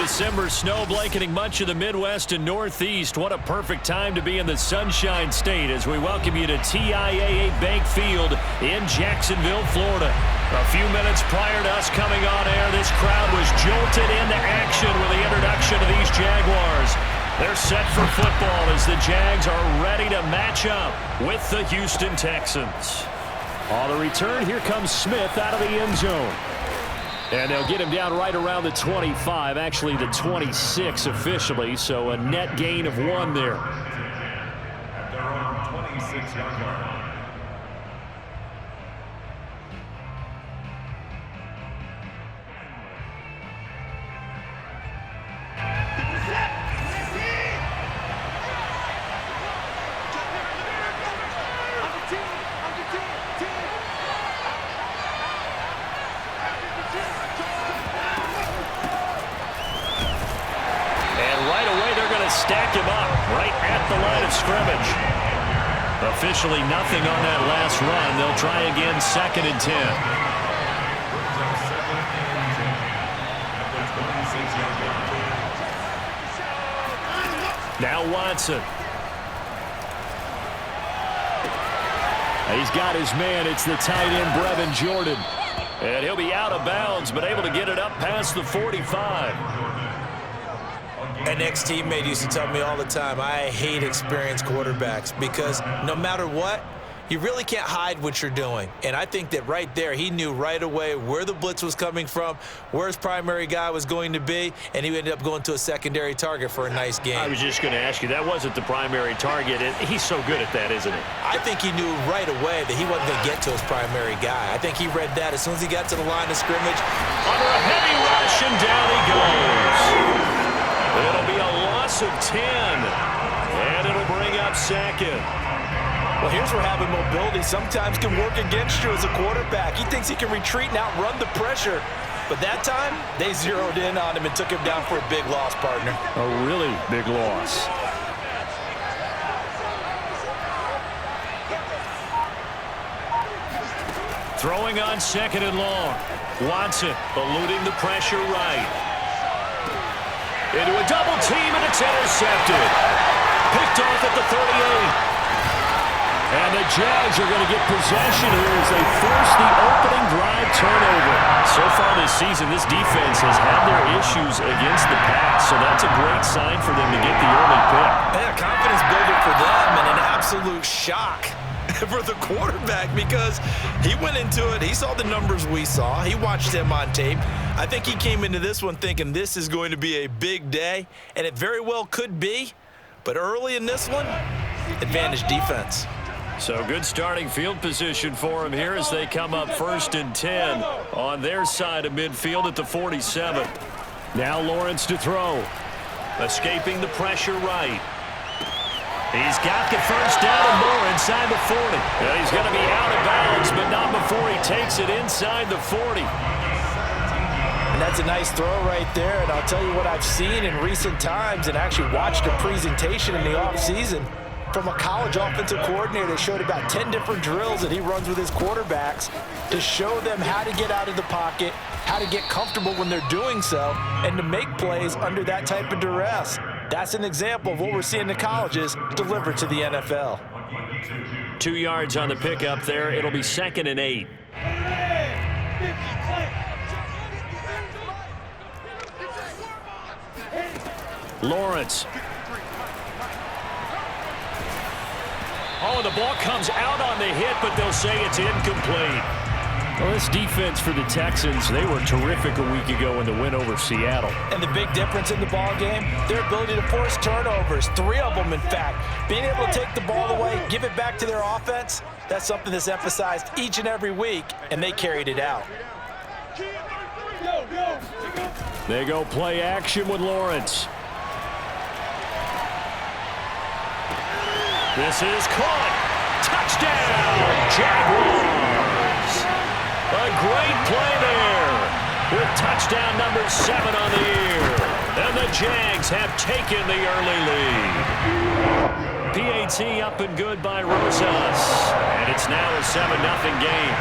December snow blanketing much of the Midwest and Northeast. What a perfect time to be in the Sunshine State as we welcome you to TIAA Bank Field in Jacksonville, Florida. A few minutes prior to us coming on air, this crowd was jolted into action with the introduction of these Jaguars. They're set for football as the Jags are ready to match up with the Houston Texans. On the return, here comes Smith out of the end zone. And they'll get him down right around the 25, actually the 26 officially, so a net gain of 1 there. At their own 26-yard line. Stack him up right at the line of scrimmage. Officially nothing on that last run. They'll try again 2nd and 10. Now Watson. He's got his man. It's the tight end, Brevin Jordan. And he'll be out of bounds, but able to get it up past the 45. An ex-teammate used to tell me all the time, I hate experienced quarterbacks because no matter what, you really can't hide what you're doing. And I think that right there, he knew right away where the blitz was coming from, where his primary guy was going to be, and he ended up going to a secondary target for a nice game. I was just going to ask you, that wasn't the primary target. He's so good at that, isn't he? I think he knew right away that he wasn't going to get to his primary guy. I think he read that as soon as he got to the line of scrimmage. Under a heavy rush, and down he goes. It'll be a loss of 10, and it'll bring up 2nd. Well, here's where having mobility sometimes can work against you as a quarterback. He thinks he can retreat and outrun the pressure. But that time, they zeroed in on him and took him down for a big loss, partner. A really big loss. Throwing on 2nd and long. Watson eluding the pressure right. Into a double team, and it's intercepted. Picked off at the 38. And the Jags are going to get possession here as they force the opening drive turnover. So far this season, this defense has had their issues against the pass, so that's a great sign for them to get the early pick. Yeah, confidence builder for them and an absolute shock for the quarterback because he went into it. He saw the numbers we saw. He watched him on tape. I think he came into this one thinking this is going to be a big day, and it very well could be. But early in this one, advantage defense. So good starting field position for him here as they come up 1st and 10 on their side of midfield at the 47. Now Lawrence to throw. Escaping the pressure right. He's got the first down and more inside the 40. And he's going to be out of bounds, but not before he takes it inside the 40. And that's a nice throw right there. And I'll tell you what I've seen in recent times and actually watched a presentation in the offseason from a college offensive coordinator that showed about 10 different drills that he runs with his quarterbacks to show them how to get out of the pocket, how to get comfortable when they're doing so, and to make plays under that type of duress. That's an example of what we're seeing the colleges deliver to the NFL. 2 yards on the pickup there. It'll be 2nd and 8. Lawrence. Oh, the ball comes out on the hit, but they'll say it's incomplete. Well, this defense for the Texans, they were terrific a week ago in the win over Seattle. And the big difference in the ball game, their ability to force turnovers, 3 of them in fact. Being able to take the ball away, give it back to their offense, that's something that's emphasized each and every week, and they carried it out. They go play action with Lawrence. This is caught. Touchdown, Jaguars. A great play there with touchdown number 7 on the year. And the Jags have taken the early lead. PAT up and good by Rosas. And it's now a 7-0 game.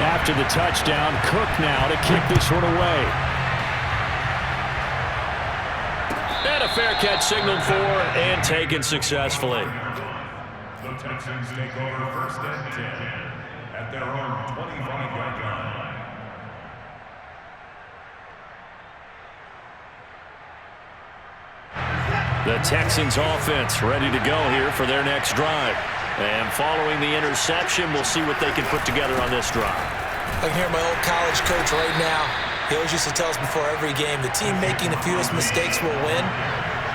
After the touchdown, Cook now to kick this one away. fair catch signaled for and taken successfully. The Texans take over first and 10 at their own 25-yard line. The Texans offense ready to go here for their next drive. And following the interception, we'll see what they can put together on this drive. I can hear my old college coach right now. He always used to tell us before every game, the team making the fewest mistakes will win.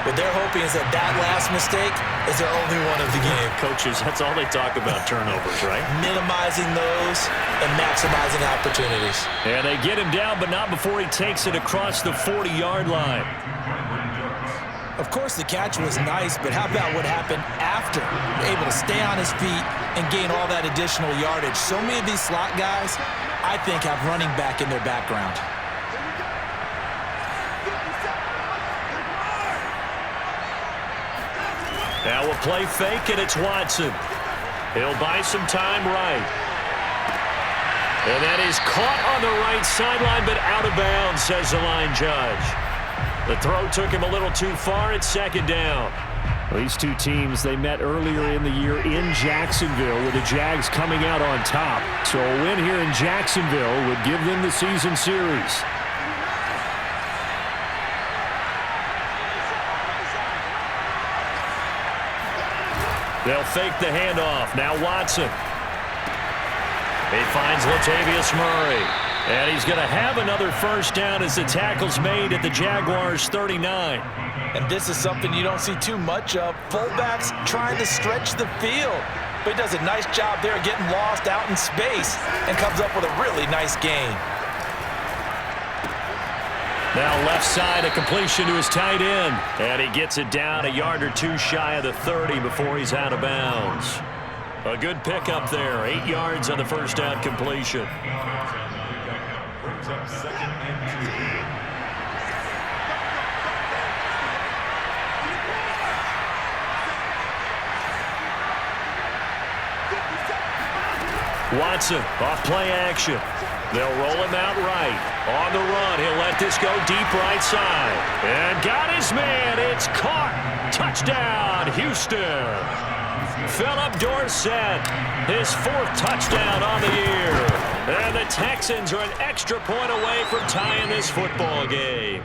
What they're hoping is that last mistake is their only one of the game. Coaches, that's all they talk about, turnovers, right? Minimizing those and maximizing opportunities. And they get him down, but not before he takes it across the 40-yard line. Of course, the catch was nice, but how about what happened after? Able to stay on his feet and gain all that additional yardage. So many of these slot guys, I think, have running back in their background. Now we'll play fake, and it's Watson. He'll buy some time right. And that is caught on the right sideline, but out of bounds, says the line judge. The throw took him a little too far. It's second down. These two teams, they met earlier in the year in Jacksonville with the Jags coming out on top. So a win here in Jacksonville would give them the season series. They'll fake the handoff. Now Watson. He finds Latavius Murray. And he's going to have another first down as the tackle's made at the Jaguars' 39. And this is something you don't see too much of. Fullbacks trying to stretch the field. But he does a nice job there getting lost out in space and comes up with a really nice gain. Now left side, a completion to his tight end. And he gets it down a yard or two shy of the 30 before he's out of bounds. A good pickup there. 8 yards on the first down completion. Brings up second and 2. Watson off play action. They'll roll him out right. On the run, he'll let this go deep right side. And got his man. It's caught. Touchdown, Houston. Philip Dorsett, his 4th touchdown on the year. And the Texans are an extra point away from tying this football game.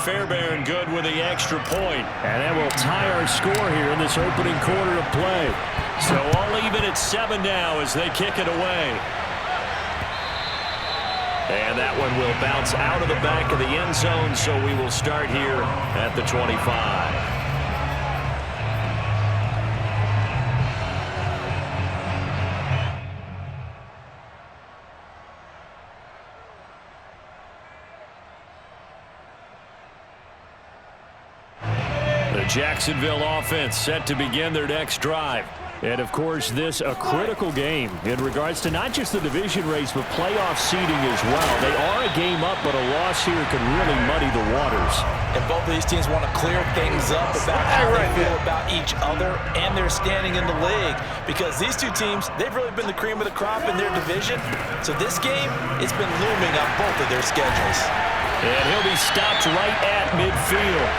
Fairbairn good with the extra point. And that will tie our score here in this opening quarter of play. So all even at 7 now as they kick it away. And that one will bounce out of the back of the end zone, so we will start here at the 25. Jacksonville offense set to begin their next drive. And, of course, this a critical game in regards to not just the division race, but playoff seeding as well. They are a game up, but a loss here could really muddy the waters. And both of these teams want to clear things up about how they feel about each other and their standing in the league. Because these two teams, they've really been the cream of the crop in their division. So this game, it's been looming on both of their schedules. And he'll be stopped right at midfield.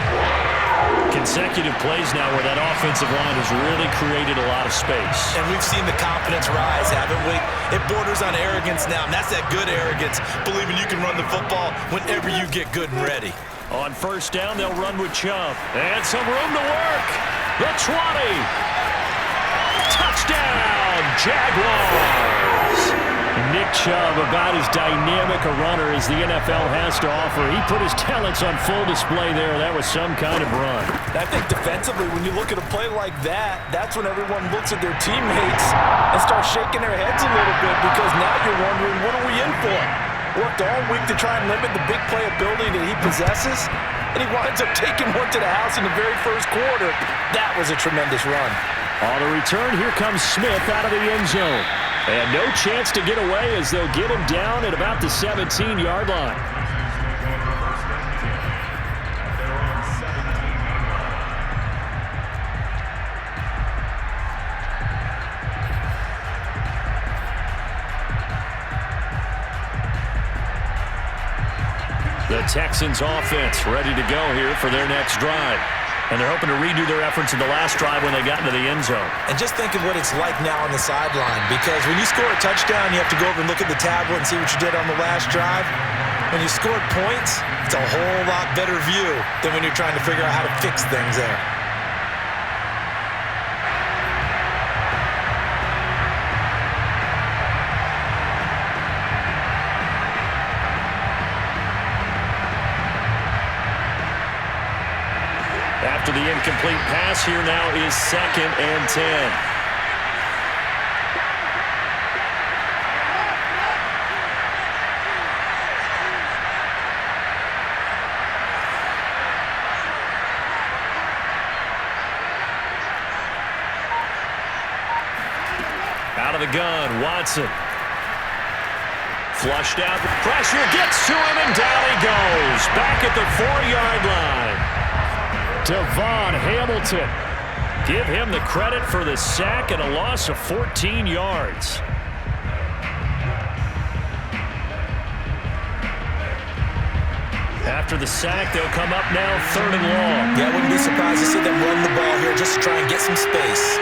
Consecutive plays now where that offensive line has really created a lot of space. And we've seen the confidence rise, haven't we? It borders on arrogance now, and that's that good arrogance, believing you can run the football whenever you get good and ready. On first down, they'll run with Chubb. And some room to work. The 20. Touchdown, Jaguars. Nick Chubb, about as dynamic a runner as the NFL has to offer. He put his talents on full display there. That was some kind of run. I think defensively, when you look at a play like that, that's when everyone looks at their teammates and starts shaking their heads a little bit, because now you're wondering, what are we in for? Worked all week to try and limit the big play ability that he possesses, and he winds up taking one to the house in the very first quarter. That was a tremendous run. On the return, here comes Smith out of the end zone. And no chance to get away as they'll get him down at about the 17-yard line. The The Texans offense ready to go here for their next drive. And they're hoping to redo their efforts in the last drive when they got into the end zone. And just think of what it's like now on the sideline, because when you score a touchdown, you have to go over and look at the tablet and see what you did on the last drive. When you scored points, it's a whole lot better view than when you're trying to figure out how to fix things there. After the incomplete pass, here now is 2nd and 10. Out of the gun, Watson. Flushed out, pressure gets to him, and down he goes. Back at the 4-yard line. Devon Hamilton. Give him the credit for the sack and a loss of 14 yards. After the sack, they'll come up now 3rd and long. Yeah, I wouldn't be surprised to see them run the ball here just to try and get some space.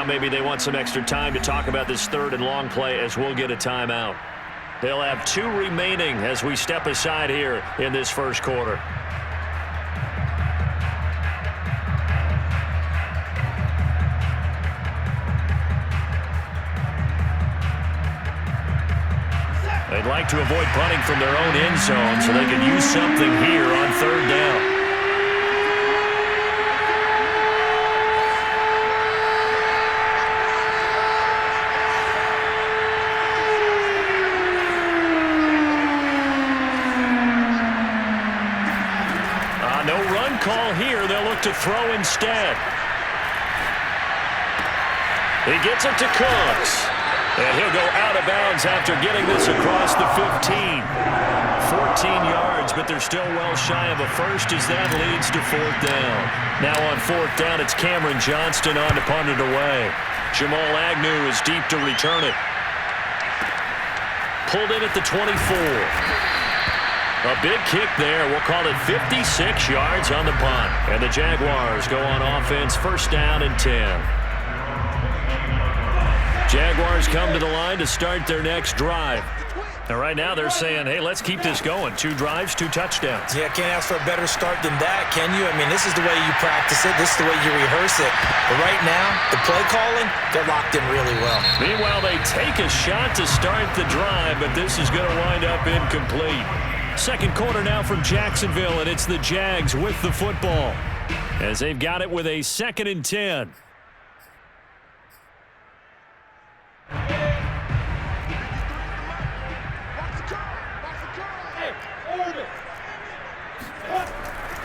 Maybe they want some extra time to talk about this 3rd and long play as we'll get a timeout. They'll have 2 remaining as we step aside here in this first quarter. They'd like to avoid punting from their own end zone so they can use something here on 3rd down. Call here, they'll look to throw instead. He gets it to Cooks. And he'll go out of bounds after getting this across the 15. 14 yards, but they're still well shy of a first as that leads to 4th down. Now on 4th down, it's Cameron Johnston on to punt it away. Jamal Agnew is deep to return it. Pulled in at the 24. A big kick there. We'll call it 56 yards on the punt. And the Jaguars go on offense, 1st down and 10. Jaguars come to the line to start their next drive. And right now they're saying, hey, let's keep this going. 2 drives, 2 touchdowns. Yeah, can't ask for a better start than that, can you? I mean, this is the way you practice it. This is the way you rehearse it. But right now, the play calling, they're locked in really well. Meanwhile, they take a shot to start the drive, but this is going to wind up incomplete. Second quarter now from Jacksonville, and it's the Jags with the football as they've got it with a 2nd and 10.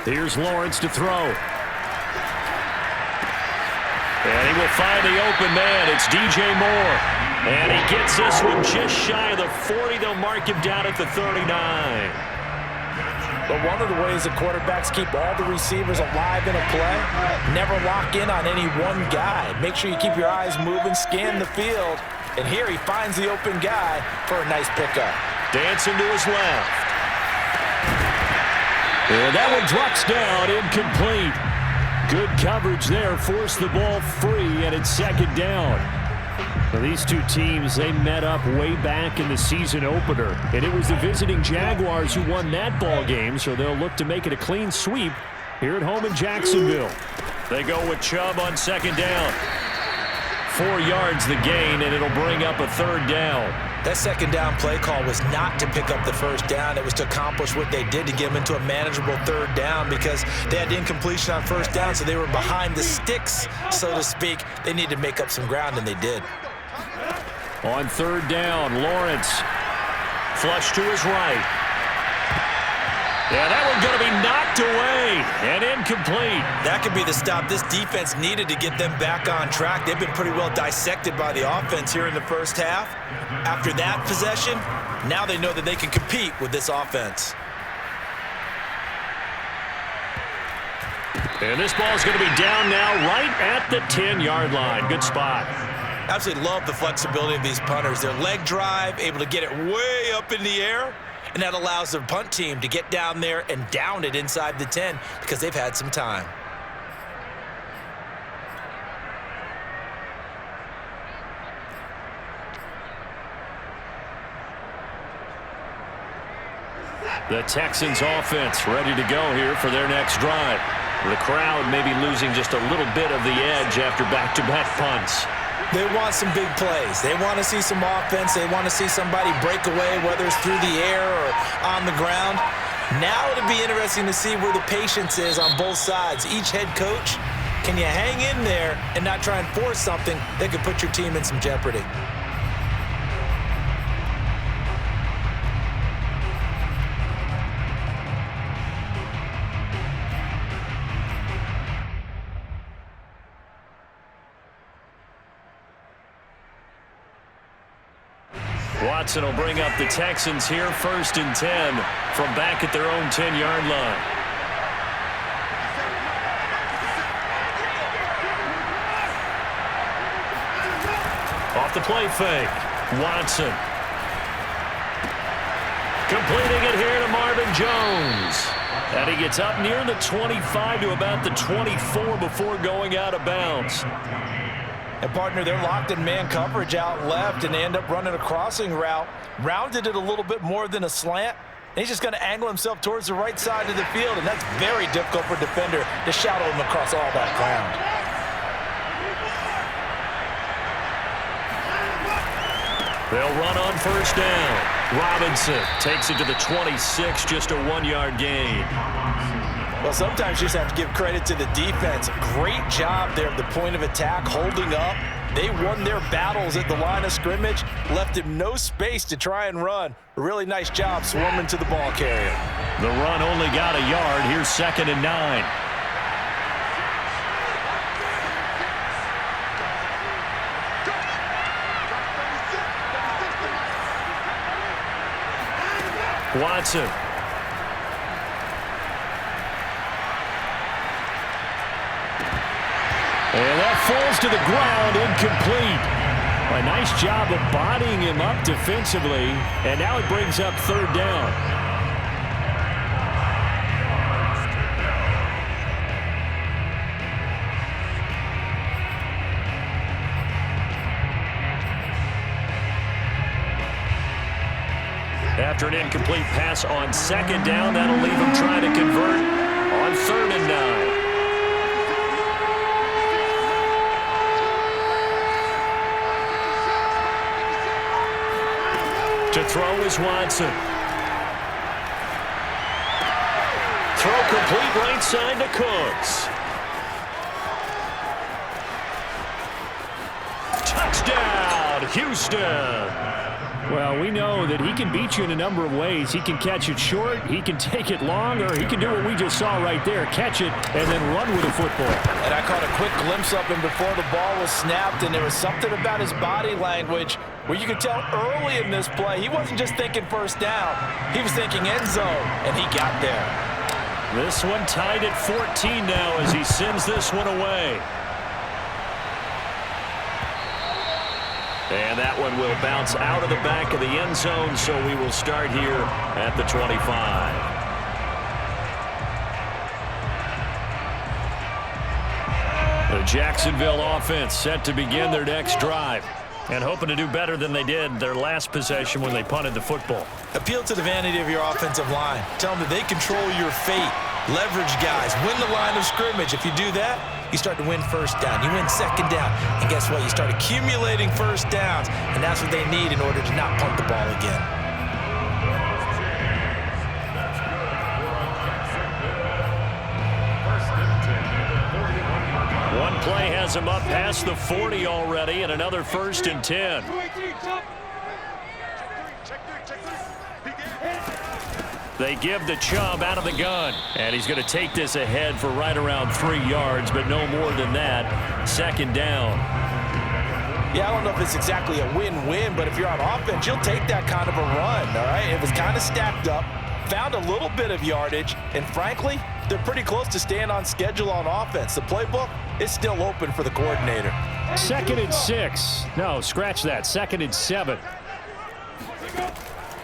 Here's Lawrence to throw. And he will find the open man. It's DJ Moore. And he gets this one just shy of the 40. They'll mark him down at the 39. But one of the ways the quarterbacks keep all the receivers alive in a play, never lock in on any one guy. Make sure you keep your eyes moving, scan the field. And here he finds the open guy for a nice pickup. Dancing to his left. And that one drops down, incomplete. Good coverage there, forced the ball free, and it's 2nd down. Well, these 2 teams, they met up way back in the season opener, and it was the visiting Jaguars who won that ball game, so they'll look to make it a clean sweep here at home in Jacksonville. They go with Chubb on 2nd down. 4 yards the gain, and it'll bring up a 3rd down. That 2nd down play call was not to pick up the 1st down. It was to accomplish what they did to get them into a manageable 3rd down because they had incompletion on 1st down, so they were behind the sticks, so to speak. They needed to make up some ground, and they did. On 3rd down, Lawrence flush to his right. Yeah, that one's going to be knocked away and incomplete. That could be the stop this defense needed to get them back on track. They've been pretty well dissected by the offense here in the first half. After that possession, now they know that they can compete with this offense. And this ball's going to be down now right at the 10-yard line. Good spot. Absolutely love the flexibility of these punters. Their leg drive, able to get it way up in the air, and that allows their punt team to get down there and down it inside the 10 because they've had some time. The Texans offense ready to go here for their next drive. The crowd may be losing just a little bit of the edge after back-to-back punts. They want some big plays. They want to see some offense. They want to see somebody break away, whether it's through the air or on the ground. Now it'll be interesting to see where the patience is on both sides. Each head coach, can you hang in there and not try and force something that could put your team in some jeopardy? Watson will bring up the Texans here, 1st and 10 from back at their own 10-yard line. Off the play fake, Watson. Completing it here to Marvin Jones. And he gets up near the 25 to about the 24 before going out of bounds. And, partner, they're locked in man coverage out left, and they end up running a crossing route. Rounded it a little bit more than a slant. And he's just going to angle himself towards the right side of the field, and that's very difficult for a defender to shadow him across all that ground. They'll run on 1st down. Robinson takes it to the 26, just a 1-yard gain. Well, sometimes you just have to give credit to the defense. Great job there at the point of attack, holding up. They won their battles at the line of scrimmage, left him no space to try and run. A really nice job swarming to the ball carrier. The run only got a yard. Here's 2nd and 9. Watson. And that falls to the ground, incomplete. A nice job of bodying him up defensively, and now it brings up 3rd down. After an incomplete pass on 2nd down, that'll leave him trying to convert on 3rd and 9. To throw is Watson. Throw complete right side to Cooks. Touchdown, Houston. Well, we know that he can beat you in a number of ways. He can catch it short, he can take it long, or he can do what we just saw right there, catch it and then run with the football. And I caught a quick glimpse of him before the ball was snapped, and there was something about his body language where you could tell early in this play he wasn't just thinking 1st down. He was thinking end zone, and he got there. This one tied at 14 now as he sends this one away. And that one will bounce out of the back of the end zone, so we will start here at the 25. The Jacksonville offense set to begin their next drive and hoping to do better than they did their last possession when they punted the football. Appeal to the vanity of your offensive line. Tell them that they control your fate. Leverage guys. Win the line of scrimmage. If you do that, you start to win 1st down. You win 2nd down. And guess what? You start accumulating 1st downs. And that's what they need in order to not punt the ball again. One play has him up past the 40 already, and another 1st and 10. They give the Chubb out of the gun, and he's going to take this ahead for right around 3 yards, but no more than that. 2nd down. Yeah, I don't know if it's exactly a win-win, but if you're on offense, you'll take that kind of a run, all right? It was kind of stacked up, found a little bit of yardage, and frankly, they're pretty close to staying on schedule on offense. The playbook is still open for the coordinator. 2nd and 6. No, scratch that. 2nd and 7.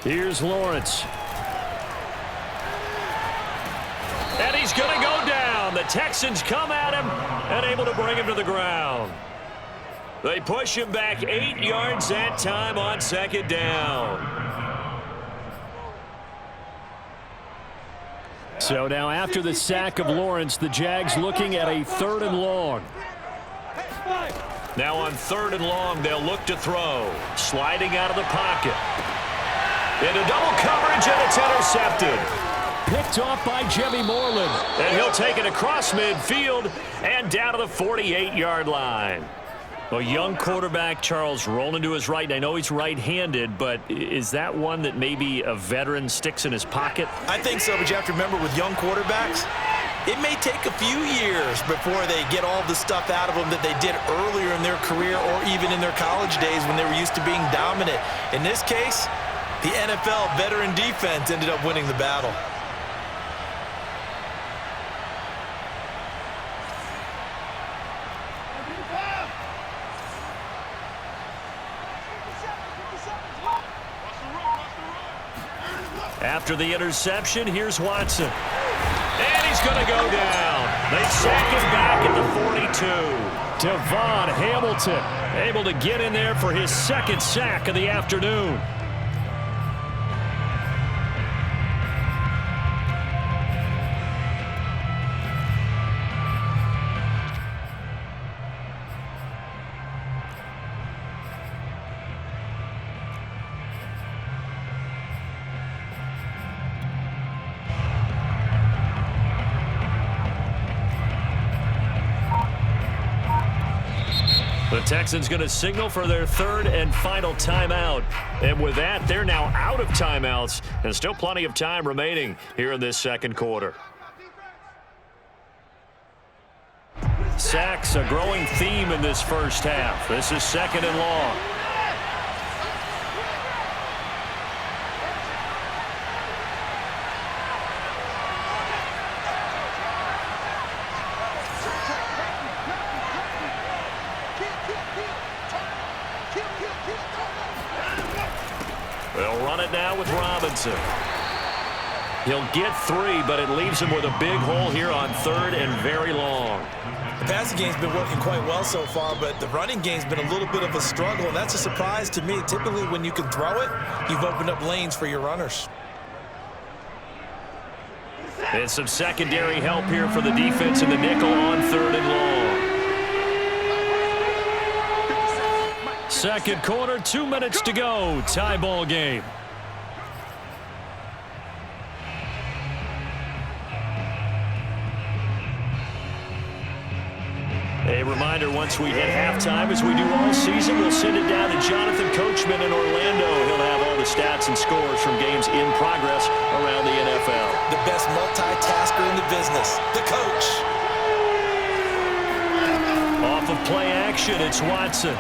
Here's Lawrence. And he's going to go down. The Texans come at him and able to bring him to the ground. They push him back 8 yards that time on 2nd down. So now after the sack of Lawrence, the Jags looking at a 3rd and long. Now on 3rd and long, they'll look to throw. Sliding out of the pocket. Into double coverage, and it's intercepted. Picked off by Jimmy Moreland. And he'll take it across midfield and down to the 48-yard line. A young quarterback, Charles, rolling to his right. I know he's right-handed, but is that one that maybe a veteran sticks in his pocket? I think so, but you have to remember with young quarterbacks, it may take a few years before they get all the stuff out of them that they did earlier in their career or even in their college days when they were used to being dominant. In this case, the NFL veteran defense ended up winning the battle. After the interception, here's Watson. And he's going to go down. They sack him back at the 42. Devon Hamilton able to get in there for his 2nd sack of the afternoon. The Texans going to signal for their 3rd and final timeout. And with that, they're now out of timeouts and still plenty of time remaining here in this 2nd quarter. Sacks, a growing theme in this 1st half. This is 2nd and long. They'll run it now with Robinson. He'll get 3, but it leaves him with a big hole here on 3rd and very long. The passing game's been working quite well so far, but the running game's been a little bit of a struggle, and that's a surprise to me. Typically, when you can throw it, you've opened up lanes for your runners. And some secondary help here for the defense in the nickel on 3rd and long. 2nd quarter, 2 minutes to go. Tie ball game. A reminder, once we hit halftime, as we do all season, we'll send it down to Jonathan Coachman in Orlando. He'll have all the stats and scores from games in progress around the NFL. The best multitasker in the business, the coach. Off of play action, it's Watson.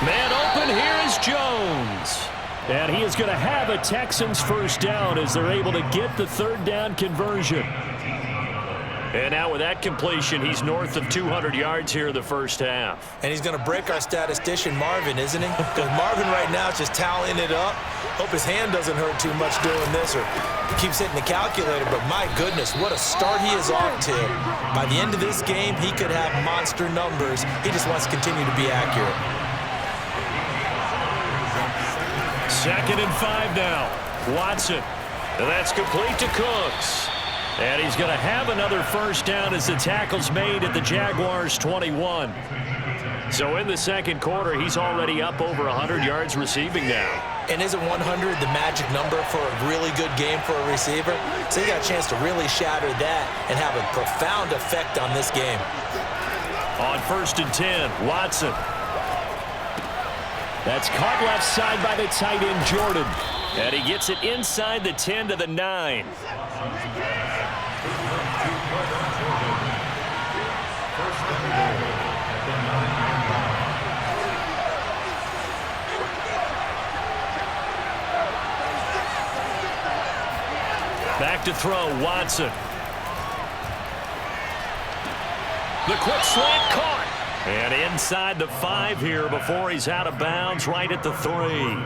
Man open, here is Jones. And he is going to have a Texans 1st down as they're able to get the 3rd down conversion. And now with that completion, he's north of 200 yards here in the 1st half. And he's going to break our statistician, Marvin, isn't he? Because Marvin right now is just tallying it up. Hope his hand doesn't hurt too much doing this or keeps hitting the calculator. But my goodness, what a start he is off to. By the end of this game, he could have monster numbers. He just wants to continue to be accurate. 2nd and 5 now. Watson. And that's complete to Cooks. And he's going to have another 1st down as the tackle's made at the Jaguars' 21. So in the 2nd quarter, he's already up over 100 yards receiving now. And isn't 100 the magic number for a really good game for a receiver? So he got a chance to really shatter that and have a profound effect on this game. On 1st and 10, Watson. That's caught left side by the tight end, Jordan. And he gets it inside the 10 to the 9. Back to throw, Watson. The quick slant caught. And inside the 5 here before he's out of bounds, right at the 3.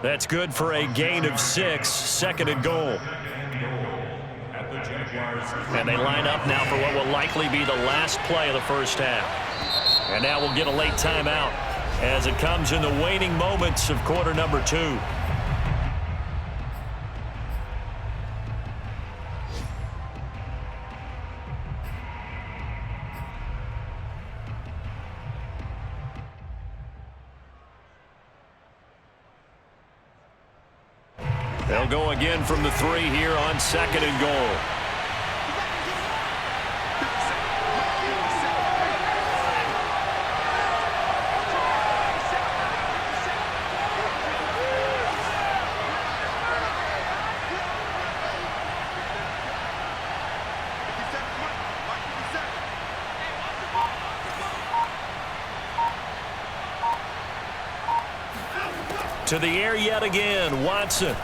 That's good for a gain of 6, 2nd and goal. And they line up now for what will likely be the last play of the first half. And now we'll get a late timeout as it comes in the waning moments of quarter number 2. They'll go again from the 3 here on 2nd and goal. To the air yet again, Watson.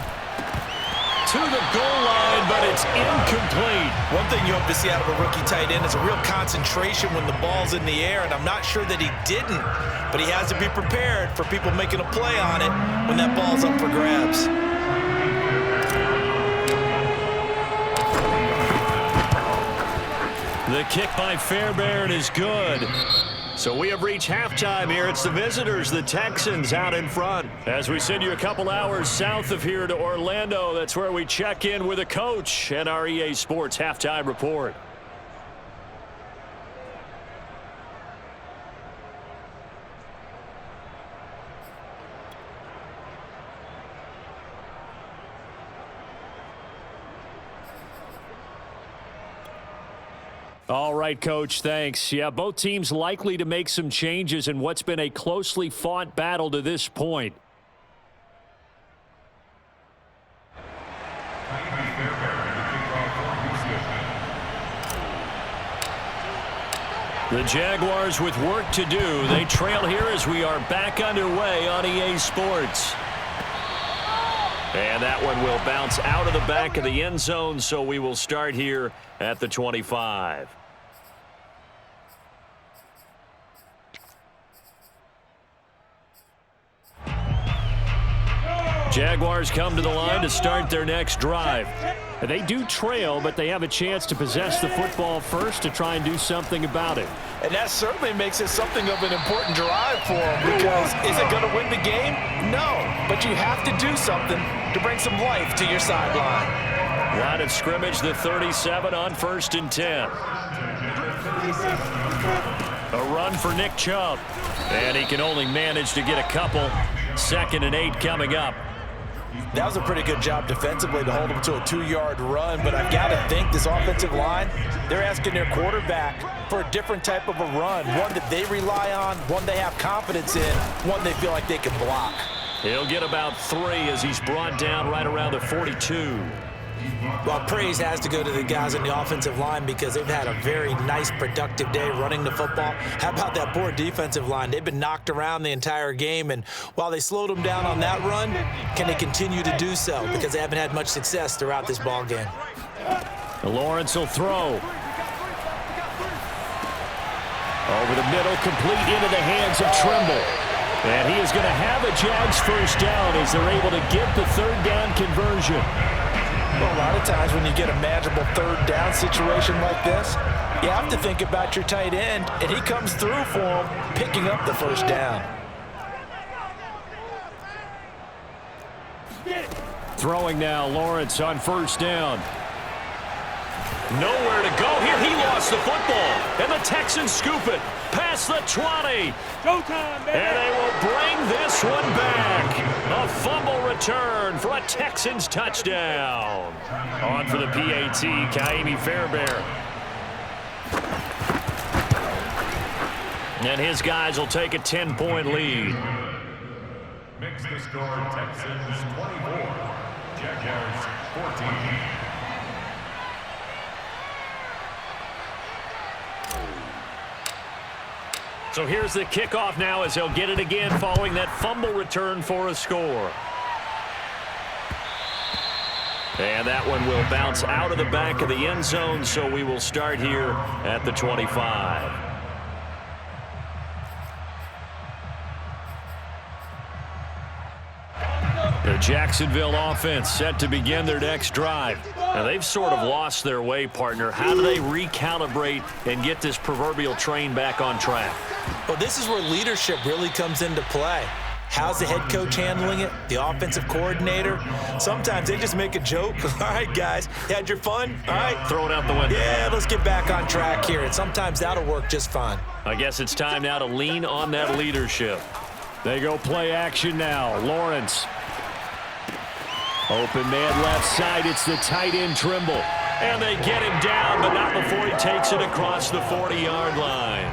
To the goal line, but it's incomplete. One thing you hope to see out of a rookie tight end is a real concentration when the ball's in the air, and I'm not sure that he didn't, but he has to be prepared for people making a play on it when that ball's up for grabs. The kick by Fairbairn is good. So we have reached halftime here. It's the visitors, the Texans, out in front. As we send you a couple hours south of here to Orlando, that's where we check in with a coach and our EA Sports halftime report. All right, Coach, thanks. Yeah, both teams likely to make some changes in what's been a closely fought battle to this point. The Jaguars with work to do. They trail here as we are back underway on EA Sports. And that one will bounce out of the back of the end zone, so we will start here at the 25. Jaguars come to the line to start their next drive. They do trail, but they have a chance to possess the football first to try and do something about it. And that certainly makes it something of an important drive for them, because is it going to win the game? No, but you have to do something to bring some life to your sideline. Line of scrimmage, the 37 on 1st and 10. A run for Nick Chubb, and he can only manage to get a couple. 2nd and 8 coming up. That was a pretty good job defensively to hold them to a 2-yard run, but I've got to think this offensive line, they're asking their quarterback for a different type of a run, one that they rely on, one they have confidence in, one they feel like they can block. He'll get about 3 as he's brought down right around the 42. Well, praise has to go to the guys on the offensive line because they've had a very nice, productive day running the football. How about that poor defensive line? They've been knocked around the entire game, and while they slowed them down on that run, can they continue to do so? Because they haven't had much success throughout this ball game. Lawrence will throw. Over the middle, complete into the hands of Trimble. And he is going to have a Jags first down as they're able to get the 3rd down conversion. Well, a lot of times when you get a manageable 3rd down situation like this, you have to think about your tight end, and he comes through for him, picking up the 1st down. Throwing now, Lawrence on 1st down. Nowhere to go here. He lost the football, and the Texans scoop it past the 20. Showtime, baby. And they will bring this one back. A fumble return for a Texans touchdown. On for the PAT, Kaimi Fairbairn. And his guys will take a 10-point lead. Makes the score Texans 24, Jaguars 14. So here's the kickoff now as he'll get it again following that fumble return for a score. And that one will bounce out of the back of the end zone, so we will start here at the 25. The Jacksonville offense set to begin their next drive. Now, they've sort of lost their way, partner. How do they recalibrate and get this proverbial train back on track? Well, this is where leadership really comes into play. How's the head coach handling it? The offensive coordinator? Sometimes they just make a joke. All right, guys, you had your fun? All right. Throw it out the window. Yeah, let's get back on track here. And sometimes that'll work just fine. I guess it's time now to lean on that leadership. They go play action now. Lawrence. Open man left side. It's the tight end Trimble. And they get him down, but not before he takes it across the 40-yard line.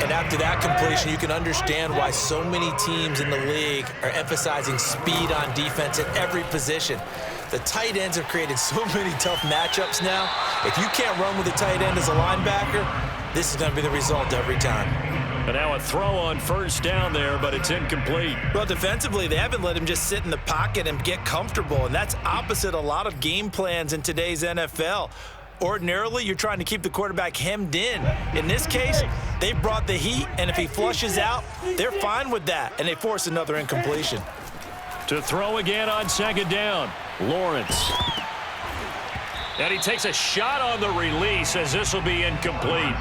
And after that completion, you can understand why so many teams in the league are emphasizing speed on defense at every position. The tight ends have created so many tough matchups now. If you can't run with a tight end as a linebacker, this is going to be the result every time. But now a throw on first down there, but it's incomplete. Well, defensively, they haven't let him just sit in the pocket and get comfortable, and that's opposite a lot of game plans in today's NFL. Ordinarily, you're trying to keep the quarterback hemmed in. In this case, they brought the heat, and if he flushes out, they're fine with that, and they force another incompletion. To throw again on second down, Lawrence. And he takes a shot on the release as this will be incomplete.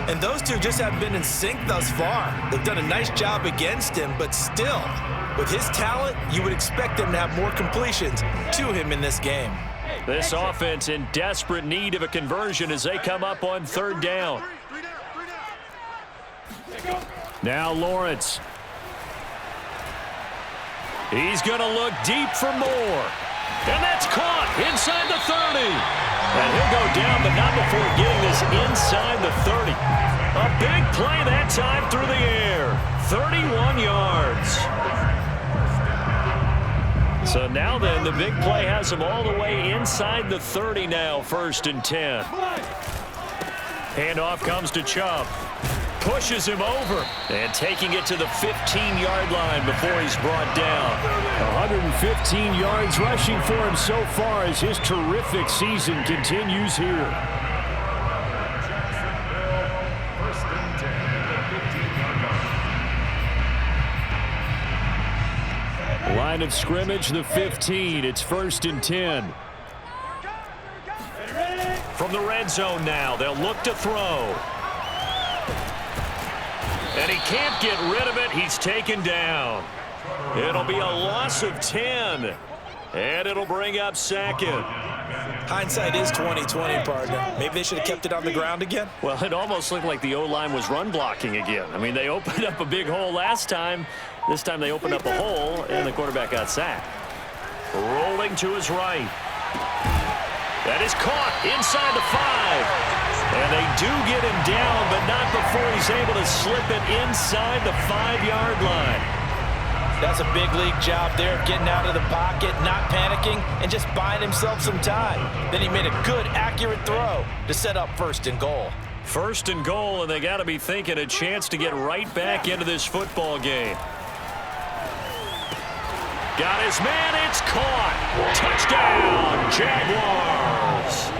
And those two just haven't been in sync thus far. They've done a nice job against him, but still, with his talent, you would expect them to have more completions to him in this game. This offense in desperate need of a conversion as they come up on third down. Now Lawrence. He's going to look deep for more. And that's caught inside the 30. And he'll go down, but not before getting this inside the 30. A big play that time through the air. 31 yards. So now then, the big play has him all the way inside the 30 now, 1st and 10. Handoff comes to Chubb. Pushes him over and taking it to the 15-yard line before he's brought down. 115 yards rushing for him so far as his terrific season continues here. Line of scrimmage, the 15. It's 1st and 10. From the red zone now, they'll look to throw. And he can't get rid of it. He's taken down. It'll be a loss of 10. And it'll bring up 2nd. Hindsight is 20/20, partner. Maybe they should have kept it on the ground again. Well, it almost looked like the O-line was run blocking again. I mean, they opened up a big hole last time. This time they opened up a hole, and the quarterback got sacked. Rolling to his right. That is caught inside the 5. And they do get him down, but not before he's able to slip it inside the 5-yard line. That's a big league job there of getting out of the pocket, not panicking, and just buying himself some time. Then he made a good, accurate throw to set up 1st and goal. 1st and goal, and they got to be thinking a chance to get right back into this football game. Got his man, it's caught. Touchdown, Jaguars.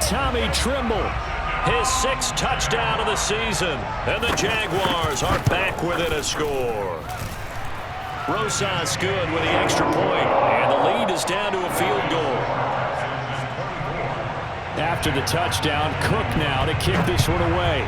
Tommy Trimble. His 6th touchdown of the season, and the Jaguars are back within a score. Rosas good with the extra point, and the lead is down to a field goal. After the touchdown, Cook now to kick this one away.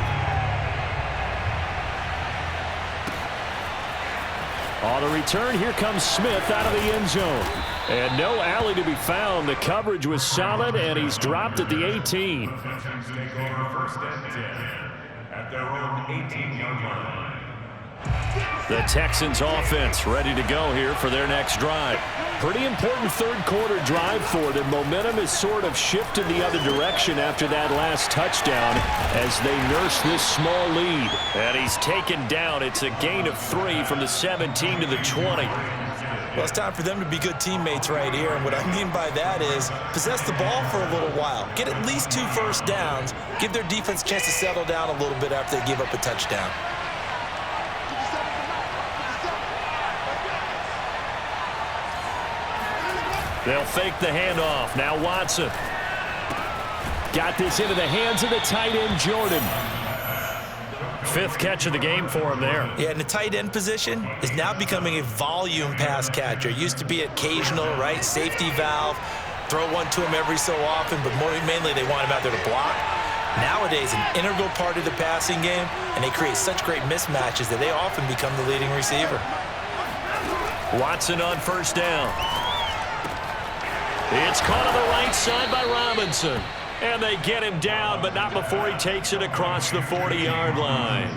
On the return, here comes Smith out of the end zone. And no alley to be found. The coverage was solid, and he's dropped at the 18. Texans take over 1st and 10 at their own 18-yard line. The Texans offense ready to go here for their next drive. Pretty important third-quarter drive for them. Momentum has sort of shifted the other direction after that last touchdown as they nurse this small lead. And he's taken down. It's a gain of 3 from the 17 to the 20. Well, it's time for them to be good teammates right here. And what I mean by that is possess the ball for a little while. Get at least 2 first downs. Give their defense a chance to settle down a little bit after they give up a touchdown. They'll fake the handoff. Now Watson. Got this into the hands of the tight end, Jordan. 5th catch of the game for him there. Yeah, and the tight end position is now becoming a volume pass catcher. It used to be occasional, right? Safety valve. Throw one to him every so often, but mainly they want him out there to block. Nowadays, an integral part of the passing game, and they create such great mismatches that they often become the leading receiver. Watson on 1st down. It's caught on the right side by Robinson. And they get him down, but not before he takes it across the 40-yard line.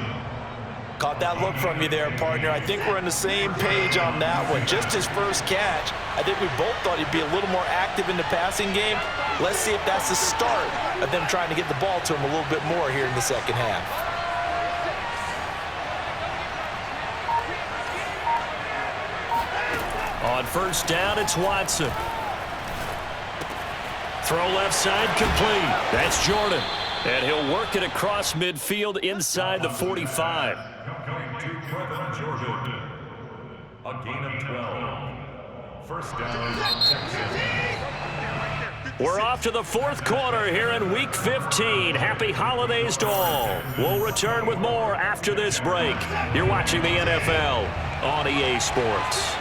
Caught that look from you there, partner. I think we're on the same page on that one. Just his first catch, I think we both thought he'd be a little more active in the passing game. Let's see if that's the start of them trying to get the ball to him a little bit more here in the second half. On 1st down, it's Watson. Throw left side complete. That's Jordan. And he'll work it across midfield inside the 45. Going to Brother Jordan. A gain of 12. 1st down, Texas. We're off to the 4th quarter here in Week 15. Happy holidays to all. We'll return with more after this break. You're watching the NFL on EA Sports.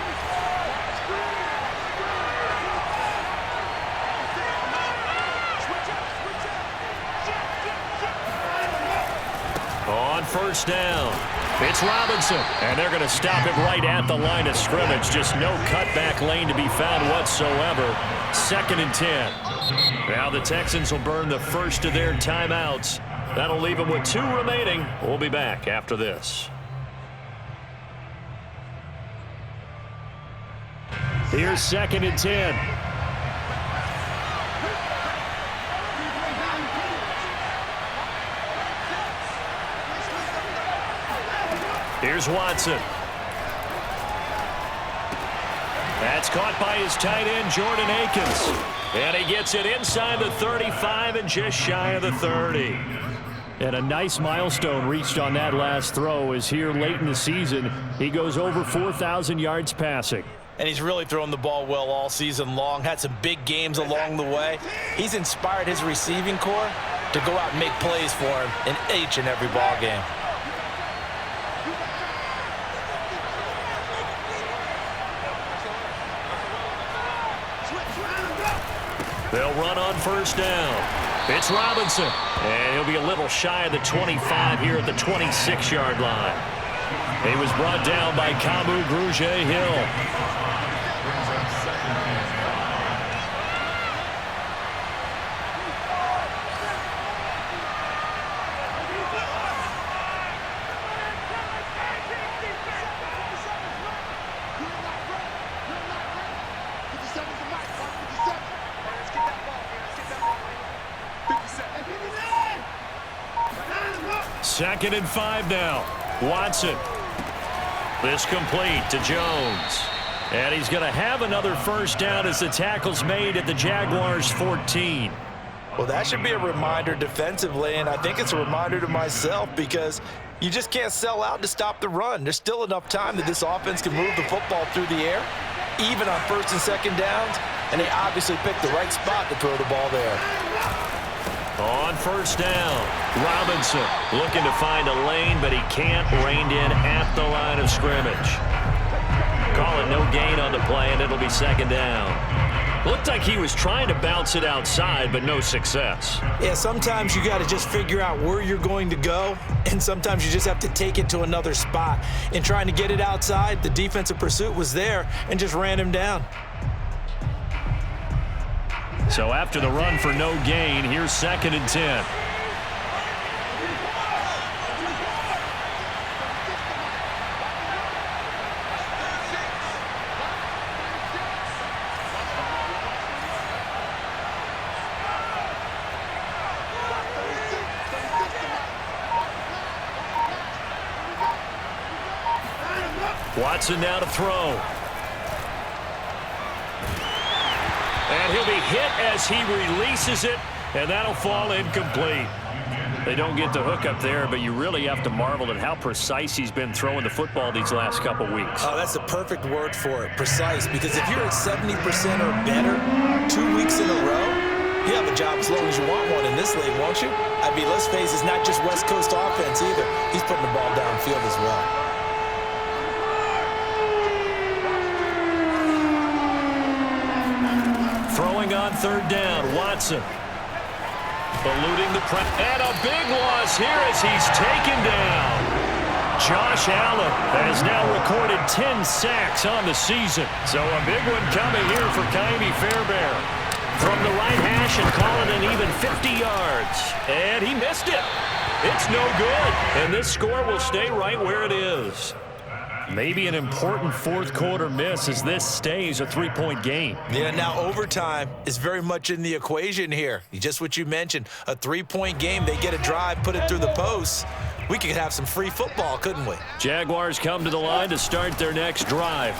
On 1st down, it's Robinson, and they're going to stop him right at the line of scrimmage. Just no cutback lane to be found whatsoever. 2nd and 10. Now the Texans will burn the first of their timeouts. That'll leave them with 2 remaining. We'll be back after this. Here's 2nd and 10. Here's Watson. That's caught by his tight end, Jordan Akins. And he gets it inside the 35 and just shy of the 30. And a nice milestone reached on that last throw is here late in the season. He goes over 4,000 yards passing. And he's really thrown the ball well all season long. Had some big games along the way. He's inspired his receiving corps to go out and make plays for him in each and every ball game. They'll run on 1st down. It's Robinson. And he'll be a little shy of the 25 here at the 26-yard line. He was brought down by Kamu Grugier-Hill. Second and 5 now. Watson. This complete to Jones. And he's going to have another 1st down as the tackle's made at the Jaguars' 14. Well, that should be a reminder defensively, and I think it's a reminder to myself because you just can't sell out to stop the run. There's still enough time that this offense can move the football through the air, even on 1st and 2nd downs, and they obviously picked the right spot to throw the ball there. On 1st down, Robinson looking to find a lane, but he can't. Reined in at the line of scrimmage. Call it no gain on the play, and it'll be 2nd down. Looked like he was trying to bounce it outside, but no success. Yeah, sometimes you got to just figure out where you're going to go, and sometimes you just have to take it to another spot. In trying to get it outside, the defensive pursuit was there and just ran him down. So after the run for no gain, here's 2nd and 10. Watson now to throw. And he'll be hit as he releases it, and that'll fall incomplete. They don't get the hook up there, but you really have to marvel at how precise he's been throwing the football these last couple weeks. Oh, that's the perfect word for it, precise, because if you're at 70% or better 2 weeks in a row, you have a job as long as you want one in this league, won't you? I mean, let's face it, it's not just West Coast offense either. He's putting the ball downfield as well. Throwing on third down, Watson. Eluding the press. And a big loss here as he's taken down. Josh Allen has now recorded 10 sacks on the season. So a big one coming here for Ka'imi Fairbairn. From the right hash and calling an even 50 yards. And he missed it. It's no good. And this score will stay right where it is. Maybe an important fourth quarter miss as this stays a 3-point game. Yeah, now overtime is very much in the equation here. Just what you mentioned, a 3-point game. They get a drive, put it through the posts. We could have some free football, couldn't we? Jaguars come to the line to start their next drive.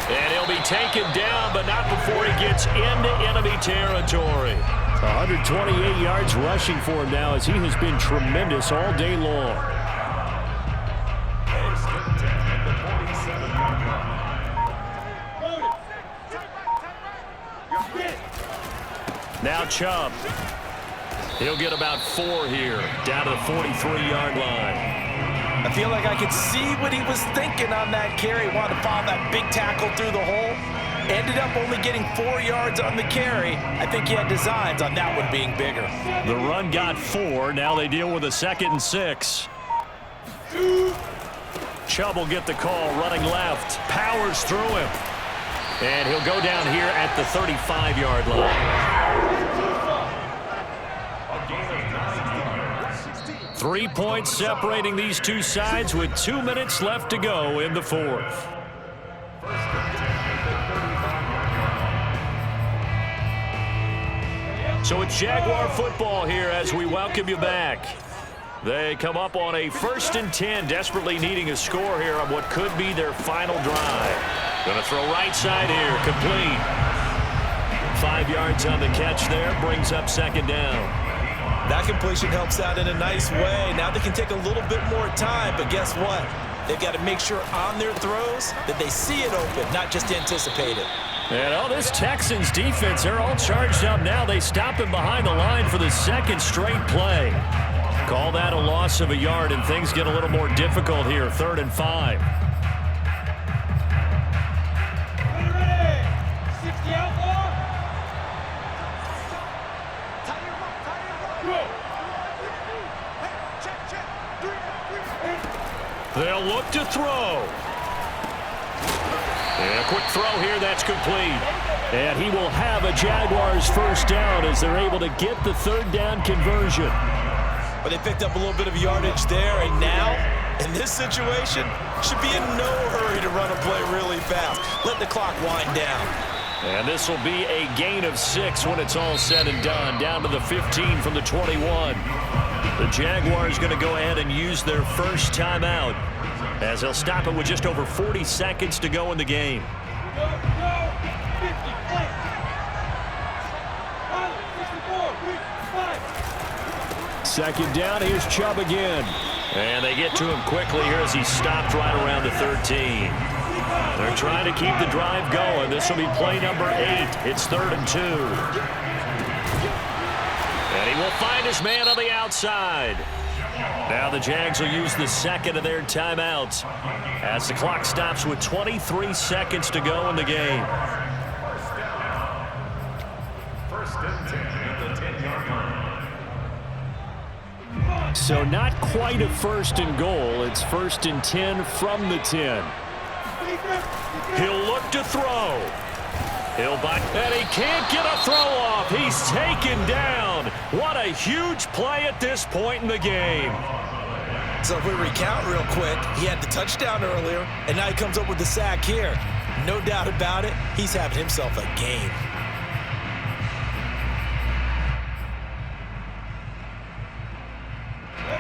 And he'll be taken down, but not before he gets into enemy territory. 128 yards rushing for him now as he has been tremendous all day long. Now Chubb. He'll get about 4 here, down to the 43-yard line. I feel like I could see what he was thinking on that carry. Wanted to follow that big tackle through the hole. Ended up only getting 4 yards on the carry. I think he had designs on that one being bigger. The run got 4. Now they deal with a 2nd and 6. Chubb will get the call, running left. Powers through him. And he'll go down here at the 35-yard line. 3 points separating these two sides with 2 minutes left to go in the fourth. So it's Jaguar football here as we welcome you back. They come up on a 1st and 10, desperately needing a score here on what could be their final drive. Going to throw right side here, complete. 5 yards on the catch there, brings up 2nd down. That completion helps out in a nice way. Now they can take a little bit more time, but guess what? They've got to make sure on their throws that they see it open, not just anticipate it. And all this Texans defense, they're all charged up now. They stop him behind the line for the 2nd straight play. Call that a loss of a yard, and things get a little more difficult here. 3rd and 5. They'll look to throw. And a quick throw here, that's complete. And he will have a Jaguars 1st down as they're able to get the 3rd down conversion. But they picked up a little bit of yardage there, and now, in this situation, should be in no hurry to run a play really fast. Let the clock wind down. And this will be a gain of 6 when it's all said and done, down to the 15 from the 21. The Jaguars going to go ahead and use their first timeout as they'll stop it with just over 40 seconds to go in the game. Second down, here's Chubb again. And they get to him quickly here as he stopped right around the 13. They're trying to keep the drive going. This will be play number 8. It's 3rd and 2. And he will find his man on the outside. Now the Jags will use the 2nd of their timeouts as the clock stops with 23 seconds to go in the game. First and 10 at the 10-yard line. So not quite a 1st and goal. It's 1st and 10 from the 10. He'll look to throw. He'll buy, and he can't get a throw off. He's taken down. What a huge play at this point in the game. So if we recount real quick, he had the touchdown earlier, and now he comes up with the sack here. No doubt about it, he's having himself a game.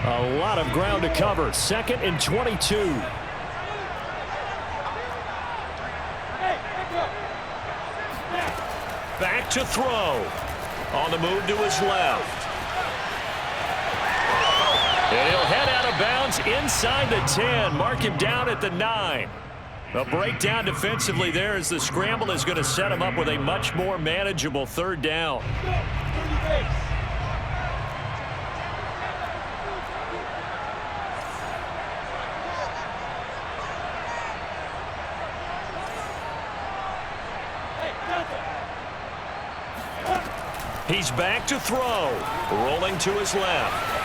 A lot of ground to cover. 2nd and 22. Back to throw. On the move to his left. And he'll head out of bounds inside the 10. Mark him down at the 9. A breakdown defensively there as the scramble is going to set him up with a much more manageable third down. He's back to throw. Rolling to his left.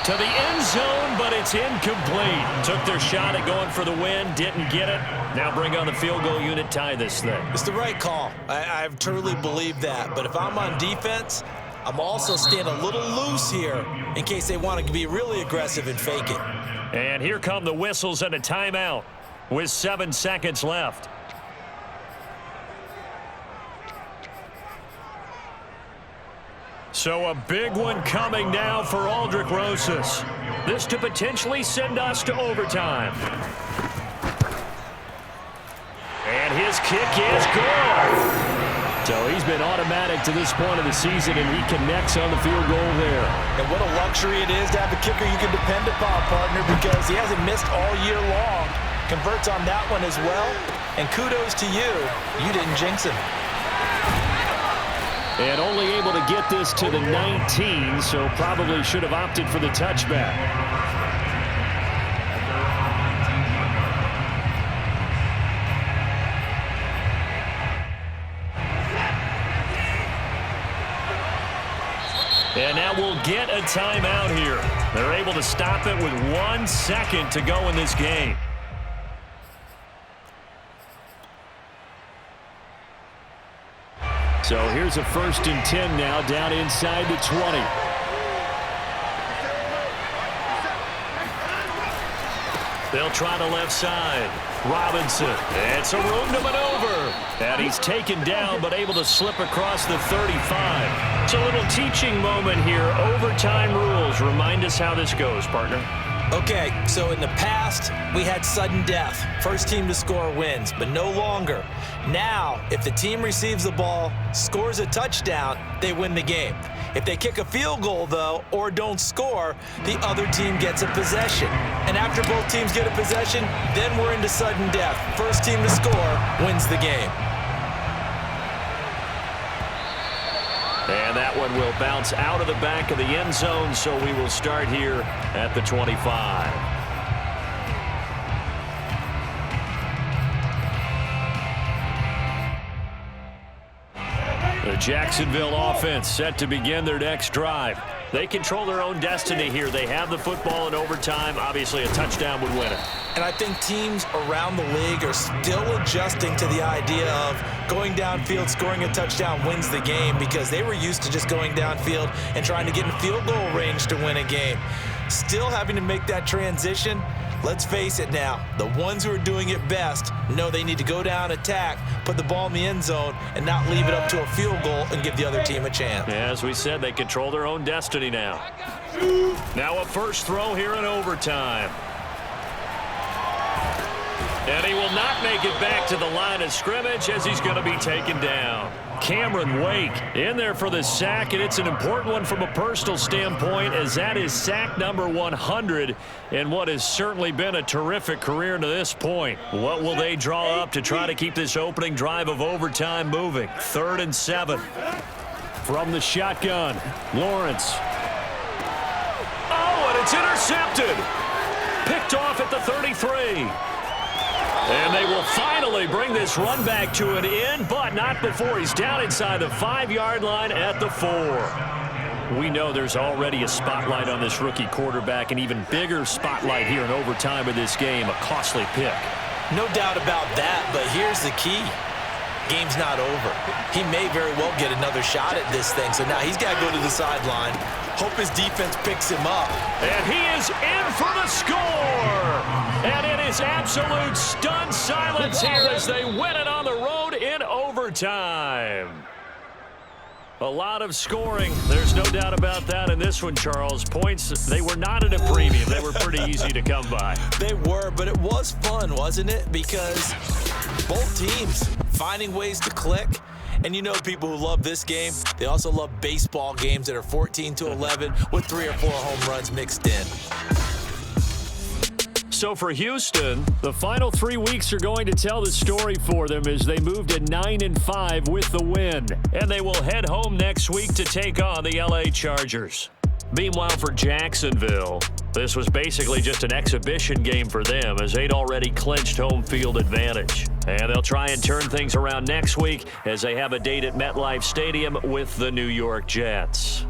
To the end zone, but it's incomplete. Took their shot at going for the win, didn't get it. Now bring on the field goal unit, tie this thing. It's the right call. I truly believe that. But if I'm on defense, I'm also staying a little loose here in case they want to be really aggressive and fake it. And here come the whistles and a timeout with 7 seconds left. So a big one coming now for Aldrick Rosas. This to potentially send us to overtime. And his kick is good. So he's been automatic to this point of the season, and he connects on the field goal there. And what a luxury it is to have a kicker you can depend upon, partner, because he hasn't missed all year long. Converts on that one as well. And kudos to you. You didn't jinx him. And only able to get this to the 19, so probably should have opted for the touchback. And now we'll get a timeout here. They're able to stop it with 1 second to go in this game. So here's a 1st and 10 now, down inside the 20. They'll try the left side. Robinson. It's a room to maneuver. And he's taken down, but able to slip across the 35. It's a little teaching moment here. Overtime rules. Remind us how this goes, partner. Okay, so in the past, we had sudden death. First team to score wins, but no longer. Now, if the team receives the ball, scores a touchdown, they win the game. If they kick a field goal, though, or don't score, the other team gets a possession. And after both teams get a possession, then we're into sudden death. First team to score wins the game. And that one will bounce out of the back of the end zone, so we will start here at the 25. The Jacksonville offense set to begin their next drive. They control their own destiny here. They have the football in overtime. Obviously, a touchdown would win it. And I think teams around the league are still adjusting to the idea of going downfield, scoring a touchdown wins the game, because they were used to just going downfield and trying to get in field goal range to win a game. Still having to make that transition. Let's face it now, the ones who are doing it best know they need to go down, attack, put the ball in the end zone, and not leave it up to a field goal and give the other team a chance. Yeah, as we said, they control their own destiny now. Now a first throw here in overtime. And he will not make it back to the line of scrimmage as he's going to be taken down. Cameron Wake in there for the sack, and it's an important one from a personal standpoint, as that is sack number 100 in what has certainly been a terrific career to this point. What will they draw up to try to keep this opening drive of overtime moving? 3rd and 7. From the shotgun, Lawrence. Oh, and it's intercepted. Picked off at the 33. And they will finally bring this run back to an end, but not before he's down inside the 5-yard line at the 4. We know there's already a spotlight on this rookie quarterback, an even bigger spotlight here in overtime of this game, a costly pick. No doubt about that, but here's the key. Game's not over. He may very well get another shot at this thing, so now he's got to go to the sideline. Hope his defense picks him up. And he is in for the score! And it is absolute stunned silence here as they win it on the road in overtime. A lot of scoring. There's no doubt about that in this one, Charles. Points, they were not at a premium. They were pretty easy to come by. They were, but it was fun, wasn't it? Because both teams finding ways to click. And you know people who love this game, they also love baseball games that are 14-11 with 3 or 4 home runs mixed in. So for Houston, the final 3 weeks are going to tell the story for them as they move to 9-5 with the win. And they will head home next week to take on the LA Chargers. Meanwhile, for Jacksonville, this was basically just an exhibition game for them as they'd already clinched home field advantage. And they'll try and turn things around next week as they have a date at MetLife Stadium with the New York Jets.